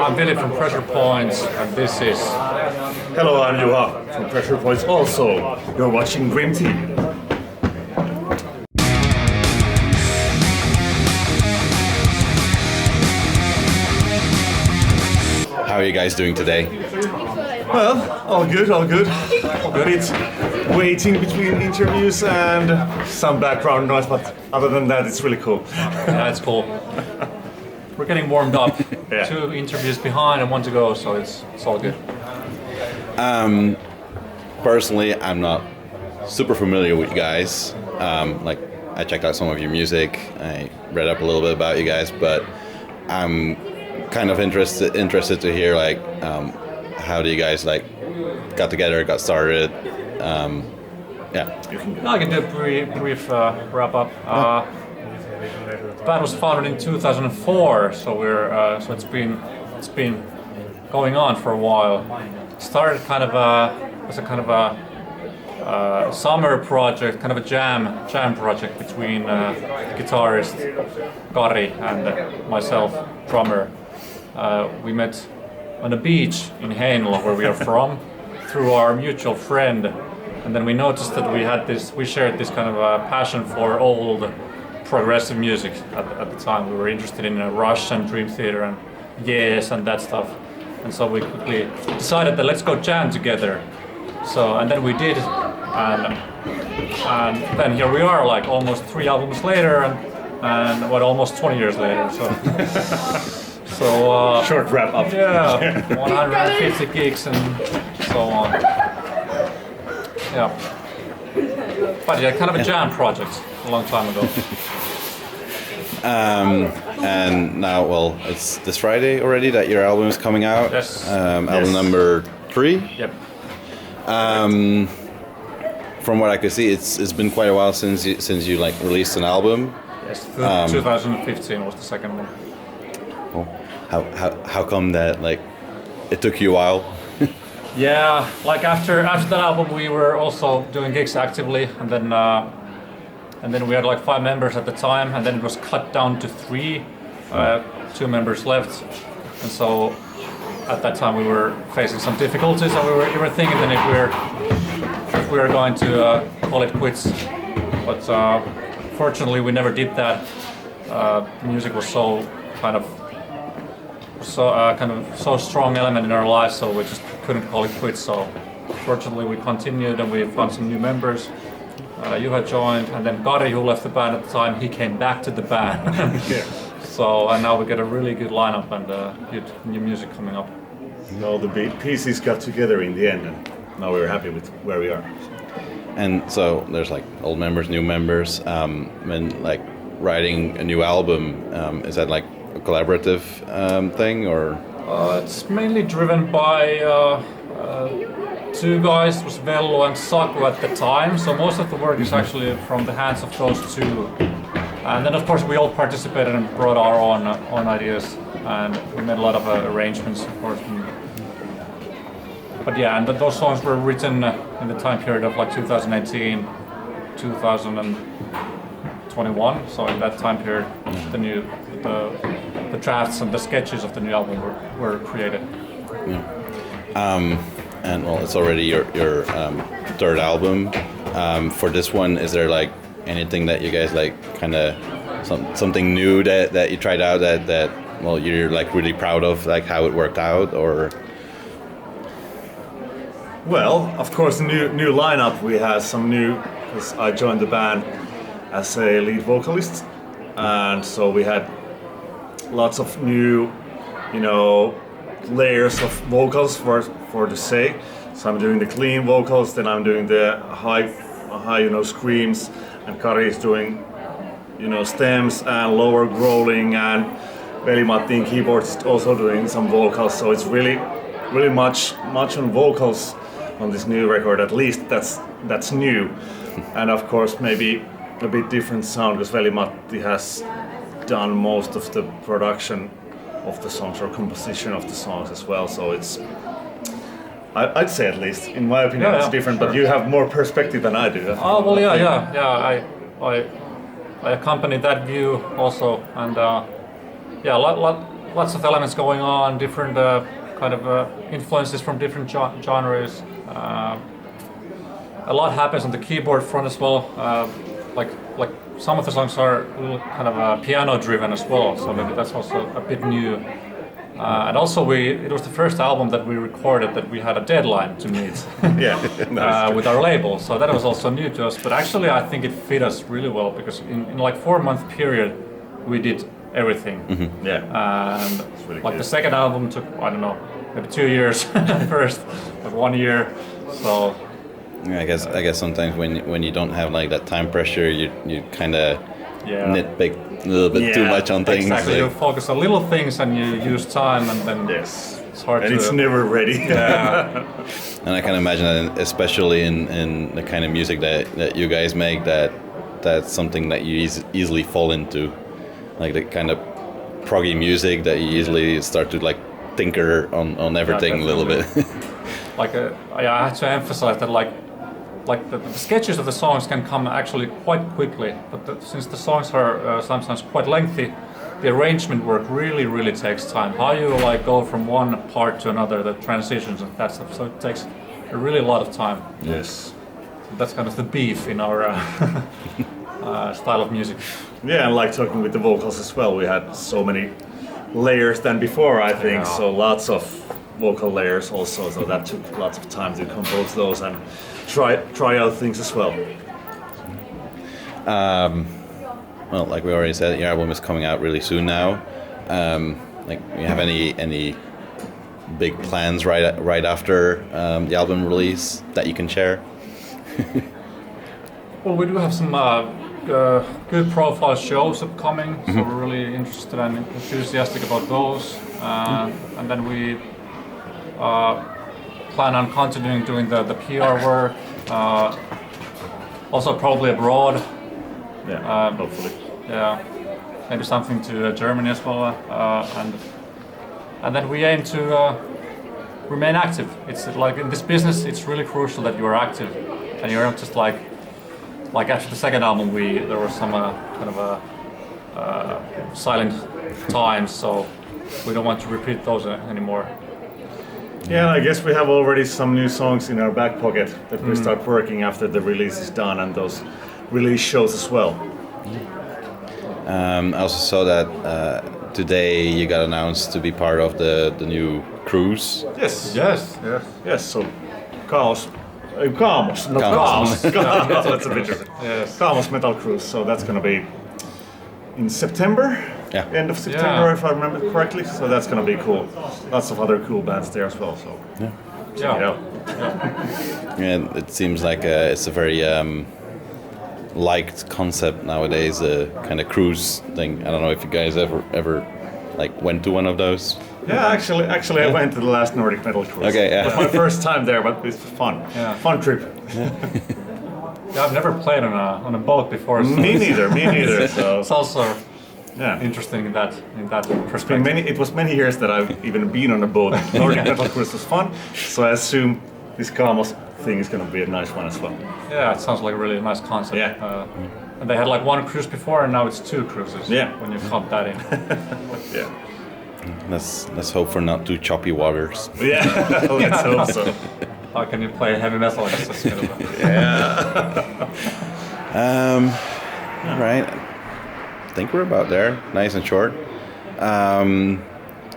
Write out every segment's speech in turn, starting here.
I'm Billy from Pressure Points, and this is... Hello, I'm Juha from Pressure Points also. You're watching GRIMM TV. How are you guys doing today? Well, all good, all good. A bit waiting between interviews and some background noise, but other than that, it's really cool. Yeah, it's cool. We're getting warmed up. Yeah. 2 interviews behind and 1 to go, so it's all good. Personally, I'm not super familiar with you guys. Like, I checked out some of your music. I read up a little bit about you guys, but I'm kind of interested to hear like how do you guys like got together, got started. Yeah. I can do a brief wrap up. The band was founded in 2004, so it's been going on for a while. It started kind of as a kind of a summer project, kind of a jam project between guitarist Kari and myself, drummer. We met on a beach in Heinolo, where we are from, through our mutual friend, and then we noticed that we shared this kind of passion for old progressive music at the time. We were interested in Rush and Dream Theater and Yes and that stuff, and so we quickly decided that let's go jam together. And then we did, and then here we are, like almost 3 albums later, and almost 20 years later. So Short wrap up. yeah, 150 gigs and so on. Yeah, but yeah, kind of a jam project a long time ago. And now, well, it's this Friday already that your album is coming out. Yes. Album number 3. Yep. From what I could see, it's been quite a while since you like released an album. Yes. 2015 was the second one. Well, how come that like it took you a while? Yeah, like after that album, we were also doing gigs actively, and then we had like 5 members at the time, and then it was cut down to 3. 2 members left, and so at that time we were facing some difficulties, and we were thinking that if we were going to call it quits, but fortunately we never did that. Music was so strong element in our lives, so we just couldn't call it quits. So fortunately we continued, and we found some new members. Juha joined, and then Kari, who left the band at the time, he came back to the band. Yeah. So and now we get a really good lineup and good new music coming up. All the pieces got together in the end, and now we're happy with where we are. And so there's like old members, new members. And like writing a new album, is that like a collaborative thing, or? It's mainly driven by 2 guys. It was Vello and Saku at the time, so most of the work is actually from the hands of those 2. And then of course we all participated and brought our own ideas, and we made a lot of arrangements, of course. But yeah, and those songs were written in the time period of like 2018, 2021. So in that time period, the drafts and the sketches of the new album were created. And well, it's already your 3rd album. For this one, is there like anything that you guys like, kind of something new that you tried out that well you're like really proud of, like how it worked out, or? Well, of course, the new lineup. We had some new, because I joined the band as a lead vocalist, and so we had lots of new, layers of vocals for the say. So I'm doing the clean vocals, then I'm doing the high, screams, and Kari is doing, stems and lower growling, and Veli-Matti keyboards is also doing some vocals. So it's really much on vocals on this new record. At least that's new, and of course maybe a bit different sound, because Veli-Matti has done most of the production of the songs or composition of the songs as well. So it's, I'd say, at least in my opinion, it's different. Sure. But you have more perspective than I do. Oh well, yeah. I accompany that view also, and a lots of elements going on, different kind of influences from different genres. A lot happens on the keyboard front as well. Like some of the songs are a little kind of piano driven as well, so maybe that's also a bit new. And also it was the first album that we recorded that we had a deadline to meet with our label, so that was also new to us. But actually I think it fit us really well because in like 4-month period we did everything. Mm-hmm. Yeah. And really like good. the second album took, I don't know, maybe 2 years first, like 1 year. So I guess sometimes when you don't have like that time pressure, you kind of nitpick a little bit too much on things. Exactly, like- you focus on little things and you use time, and then Yes. it's hard And to. it's never ready. Yeah. And I can imagine that, especially in the kind of music that you guys make, that's something that you easily fall into, like the kind of proggy music that you easily start to like tinker on everything a little bit. Like I have to emphasize that like the sketches of the songs can come actually quite quickly, but since the songs are sometimes quite lengthy, the arrangement work really takes time. How you like go from one part to another, the transitions and that stuff, so it takes a really lot of time. Yes. That's kind of the beef in our style of music. Yeah, and like talking with the vocals as well, we had so many layers than before, I think. Yeah. So lots of vocal layers also. So that took lots of time to compose those and try out things as well. Well, like we already said, your album is coming out really soon now. Like, you have any big plans right after the album release that you can share? Well, we do have some good profile shows upcoming, so we're really interested and enthusiastic about those. And then we plan on continuing doing the PR work, also probably abroad. Yeah, hopefully. Yeah, maybe something to Germany as well, and then we aim to remain active. It's like in this business, it's really crucial that you are active, and you're not just like after the second album, there was some kind of a silent times, so we don't want to repeat those anymore. Yeah, and I guess we have already some new songs in our back pocket that we start working after the release is done, and those release shows as well. I also saw that today you got announced to be part of the new cruise. Yes. Yes. Yes. So, Kaamos, not Kaamos. Kaamos. That's a bit different. Yes. Kaamos Metal Cruise. So that's gonna be in September. Yeah. End of September, Yeah. if I remember correctly. So that's gonna be cool. Lots of other cool bands there as well. So check it out. And it seems like it's a very liked concept nowadays, a kind of cruise thing. I don't know if you guys ever like went to one of those. Yeah, actually, I went to the last Nordic Metal Cruise. Okay, yeah. It was my first time there, but it was fun. Yeah. Fun trip. Yeah, I've never played on a boat before. So Me neither. So it's also yeah. interesting in that perspective. It was many years that I've even been on a boat. Nordic Metal Cruise was fun, so I assume this Kaamos thing is going to be a nice one as well. Yeah, it sounds like a really nice concept. Yeah. And they had like one cruise before, and now it's 2 cruises. Yeah. When you count that in. Yeah. Let's hope for not too choppy waters. Yeah, let's hope so. How can you play heavy metal? That's kind of All right. I think we're about there. Nice and short.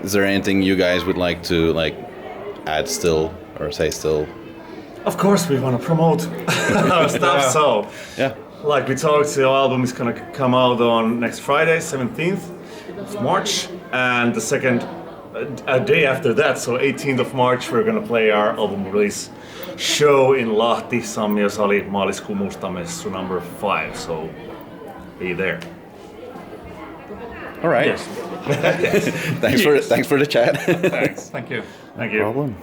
Is there anything you guys would like to add still or say still? Of course, we want to promote our stuff. Yeah. So, Yeah. like we talked, the album is going to come out on next Friday, 17th of March, and the second a day after that, so 18th of March, we're going to play our album release show in Lahti, Sammiosali, maaliskuun mustamessu number 5. So, be there. All right. Yes. Thanks for the chat. Thanks. Thank you. Thank you. Problem.